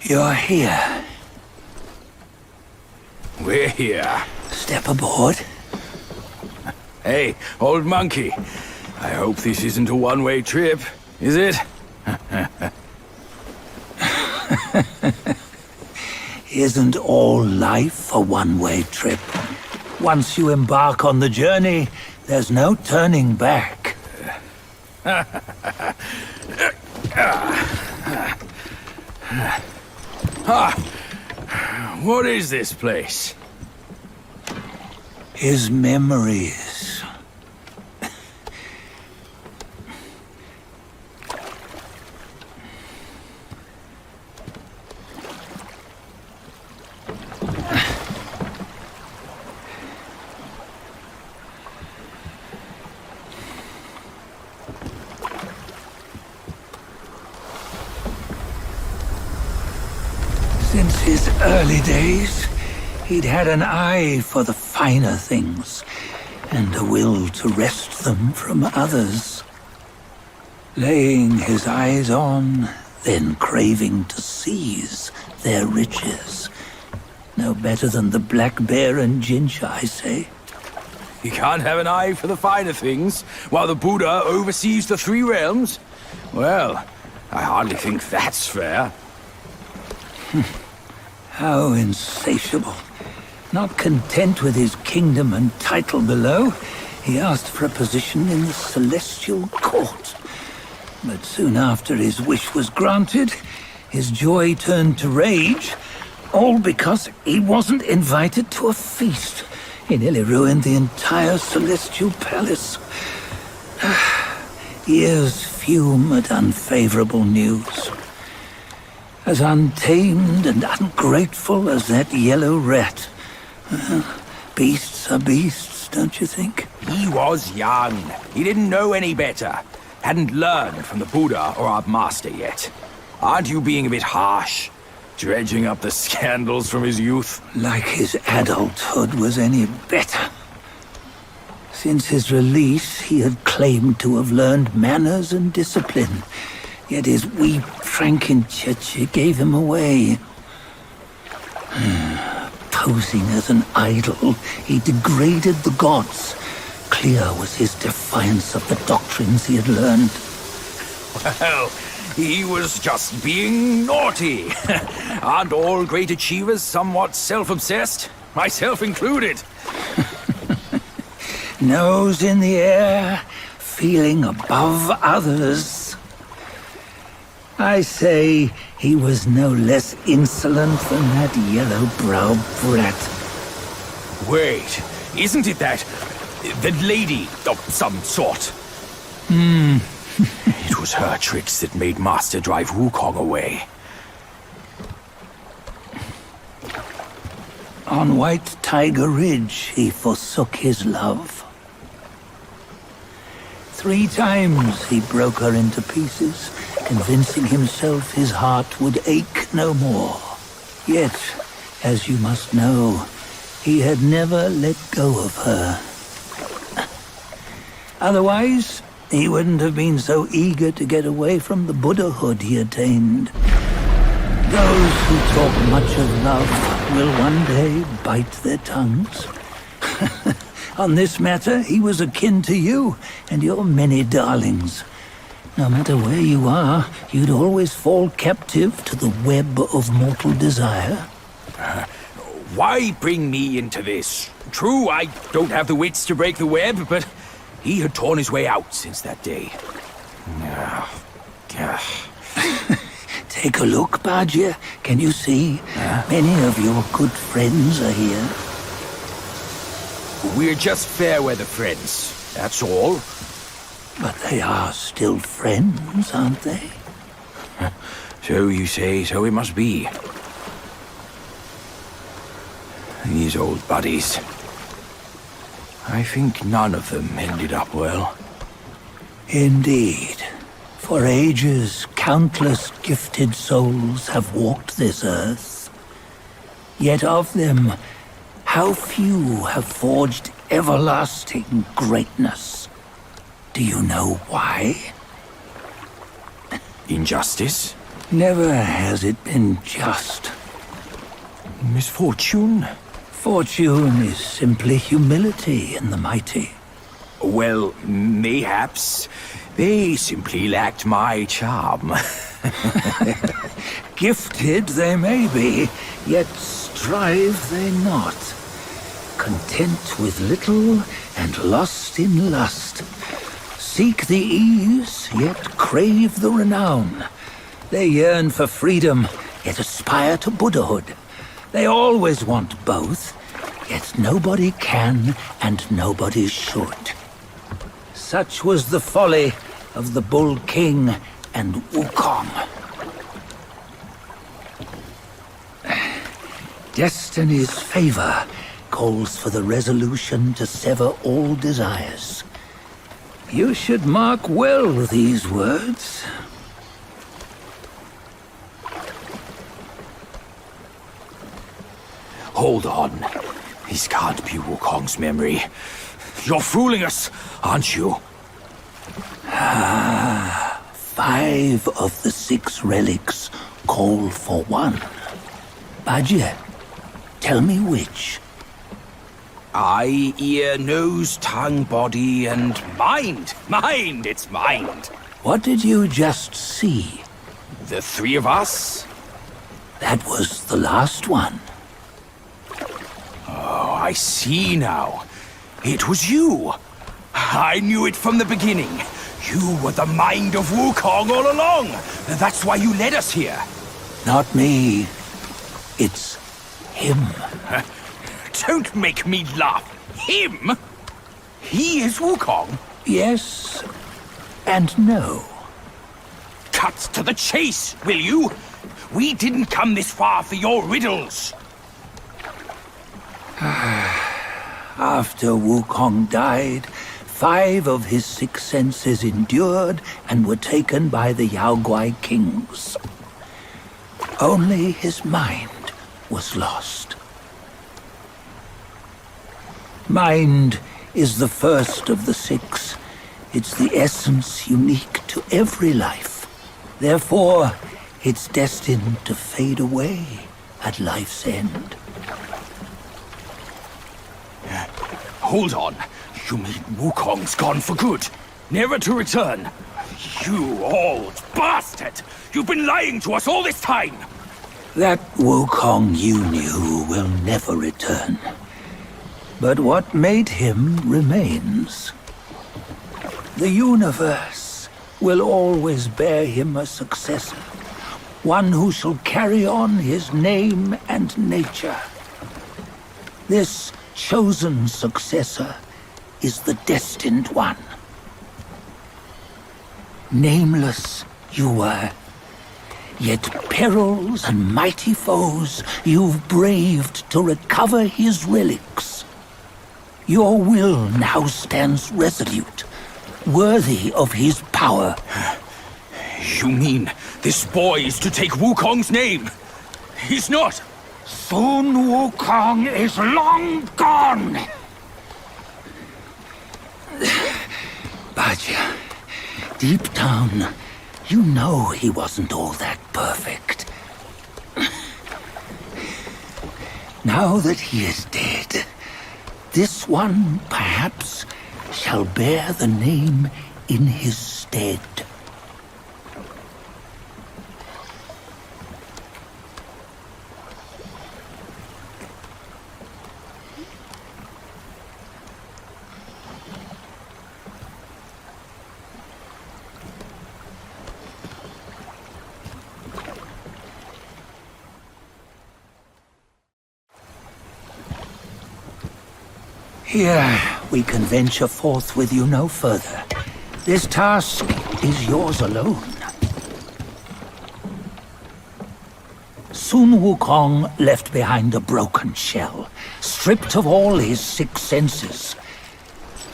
You're here. We're here. Step aboard. Hey, old monkey. I hope this isn't a one-way trip, is it? Isn't all life a one-way trip? Once you embark on the journey, there's no turning back. What is this place? His memories. Since his early days, he'd had an eye for the finer things, and a will to wrest them from others. Laying his eyes on, then craving to seize their riches. No better than the black bear and Jinch, I say. You can't have an eye for the finer things, while the Buddha oversees the three realms? Well, I hardly think that's fair. How insatiable. Not content with his kingdom and title below, he asked for a position in the celestial court. But soon after his wish was granted, his joy turned to rage, all because he wasn't invited to a feast. He nearly ruined the entire celestial palace. Ears fume at unfavorable news. As untamed and ungrateful as that yellow rat. Beasts are beasts, don't you think? He was young. He didn't know any better. Hadn't learned from the Buddha or our master yet. Aren't you being a bit harsh? Dredging up the scandals from his youth? Like his adulthood was any better. Since his release, he had claimed to have learned manners and discipline. Yet his weak Frankenchurch gave him away. Posing as an idol, he degraded the gods. Clear was his defiance of the doctrines he had learned. Well, he was just being naughty. Aren't all great achievers somewhat self-obsessed? Myself included. Nose in the air, feeling above others. I say he was no less insolent than that yellow-browed brat. Wait, isn't it that lady of some sort? It was her tricks that made Master drive Wukong away. On White Tiger Ridge, he forsook his love. 3 times he broke her into pieces, convincing himself his heart would ache no more. Yet, as you must know, he had never let go of her. Otherwise, he wouldn't have been so eager to get away from the Buddhahood he attained. Those who talk much of love will one day bite their tongues. On this matter, he was akin to you and your many darlings. No matter where you are, you'd always fall captive to the web of mortal desire. Why bring me into this? True, I don't have the wits to break the web, but he had torn his way out since that day. Take a look, Bajia. Can you see? Many of your good friends are here. We're just fair-weather friends, that's all. But they are still friends, aren't they? So you say, so it must be. These old buddies. I think none of them ended up well. Indeed. For ages, countless gifted souls have walked this earth. Yet of them, how few have forged everlasting greatness? Do you know why? Injustice? Never has it been just. Misfortune? Fortune is simply humility in the mighty. Well, mayhaps they simply lacked my charm. Gifted they may be, yet strive they not. Content with little and lost in lust. Seek the ease, yet crave the renown. They yearn for freedom, yet aspire to Buddhahood. They always want both, yet nobody can and nobody should. Such was the folly of the Bull King and Wukong. Destiny's favor calls for the resolution to sever all desires. You should mark well these words. Hold on. This can't be Wukong's memory. You're fooling us, aren't you? 5 of the 6 relics call for one. Bajie, tell me which. Eye, ear, nose, tongue, body, and mind. Mind, it's mind. What did you just see? The 3 of us? That was the last one. Oh, I see now. It was you. I knew it from the beginning. You were the mind of Wukong all along. That's why you led us here. Not me. It's him. Don't make me laugh. Him? He is Wukong? Yes and no. Cut to the chase, will you? We didn't come this far for your riddles. After Wukong died, 5 of his 6 senses endured and were taken by the Yaoguai kings. Only his mind was lost. Mind is the first of the 6. It's the essence unique to every life. Therefore, it's destined to fade away at life's end. Hold on. You mean Wukong's gone for good? Never to return? You old bastard! You've been lying to us all this time! That Wukong you knew will never return. But what made him remains. The universe will always bear him a successor. One who shall carry on his name and nature. This chosen successor is the destined one. Nameless you were, yet perils and mighty foes you've braved to recover his relics. Your will now stands resolute, worthy of his power. You mean this boy is to take Wukong's name? He's not! Sun Wukong is long gone! Bajie, deep down, you know he wasn't all that perfect. Now that he is dead, this one, perhaps, shall bear the name in his stead. Here, we can venture forth with you no further. This task is yours alone. Sun Wukong left behind a broken shell, stripped of all his 6 senses.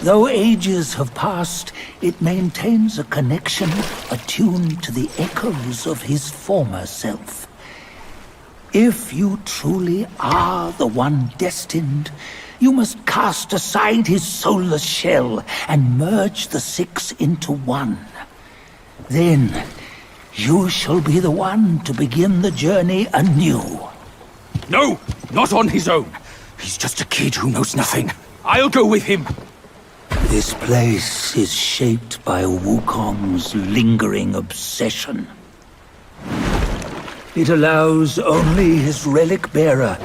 Though ages have passed, it maintains a connection attuned to the echoes of his former self. If you truly are the one destined, you must cast aside his soulless shell and merge the 6 into one. Then, You shall be the one to begin the journey anew. No, not on his own. He's just a kid who knows nothing. I'll go with him. This place is shaped by Wukong's lingering obsession. It allows only his relic bearer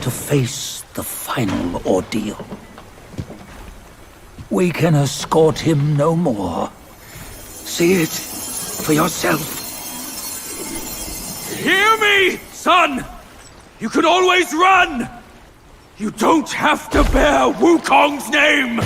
to face the final ordeal. We can escort him no more. See it for yourself. Hear me, son! You can always run! You don't have to bear Wukong's name!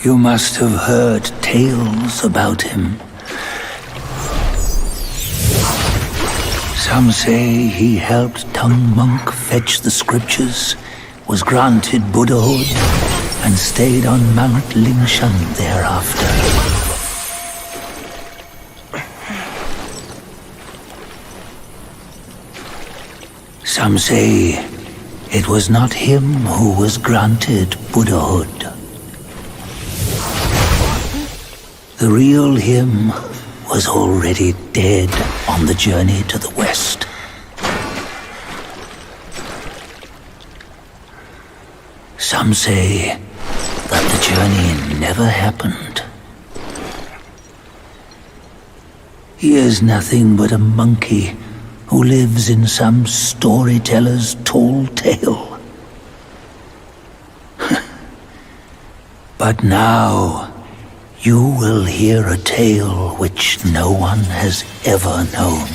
You must have heard tales about him. Some say he helped Tung Monk fetch the scriptures, was granted Buddhahood, and stayed on Mount Lingshan thereafter. Some say it was not him who was granted Buddhahood. The real him was already dead on the journey to the west. Some say that the journey never happened. He is nothing but a monkey who lives in some storyteller's tall tale. But now, you will hear a tale which no one has ever known.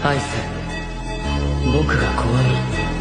アイス僕が怖い